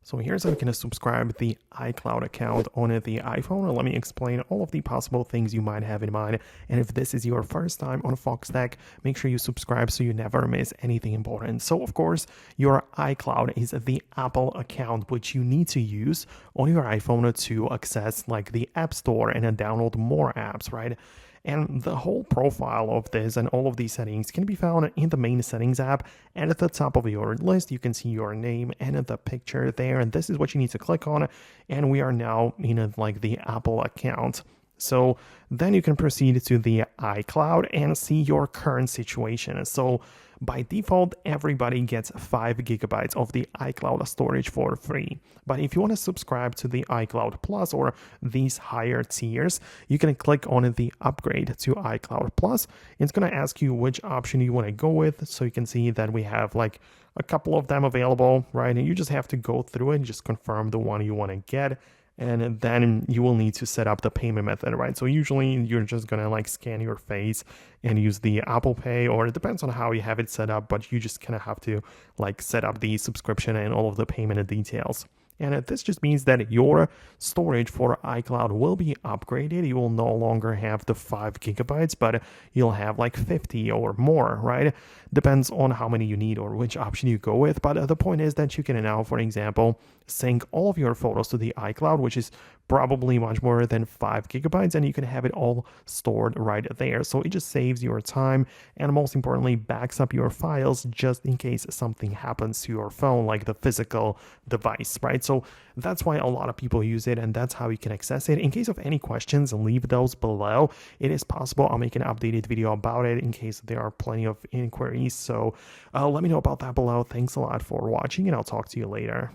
So here's how you can subscribe the iCloud account on the iPhone. Let me explain all of the possible things you might have in mind. And if this is your first time on Foxtecc, make sure you subscribe so you never miss anything important. So of course, your iCloud is the Apple account which you need to use on your iPhone to access like the App Store and download more apps, right? And the whole profile of this and all of these settings can be found in the main settings app. And at the top of your list, you can see your name and the picture there. And this is what you need to click on. And we are now in like the Apple account. So then you can proceed to the iCloud and see your current situation. So by default, everybody gets 5 gigabytes of the iCloud storage for free. But if you want to subscribe to the iCloud Plus or these higher tiers, you can click on the upgrade to iCloud Plus. It's going to ask you which option you want to go with. So you can see that we have like a couple of them available, right? And you just have to go through it and just confirm the one you want to get. And then you will need to set up the payment method, right? So usually you're just gonna like scan your face and use the Apple Pay, or it depends on how you have it set up, but you just kind of have to like set up the subscription and all of the payment details. And this just means that your storage for iCloud will be upgraded. You will no longer have the 5 gigabytes, but you'll have like 50 or more, right? Depends on how many you need or which option you go with. But the point is that you can now, for example, sync all of your photos to the iCloud, which is probably much more than 5 gigabytes, and you can have it all stored right there. So it just saves your time and most importantly backs up your files just in case something happens to your phone, like the physical device, right? So that's why a lot of people use it, and that's how you can access it. In case of any questions, leave those below. It is possible I'll make an updated video about it in case there are plenty of inquiries. So let me know about that below. Thanks a lot for watching, and I'll talk to you later.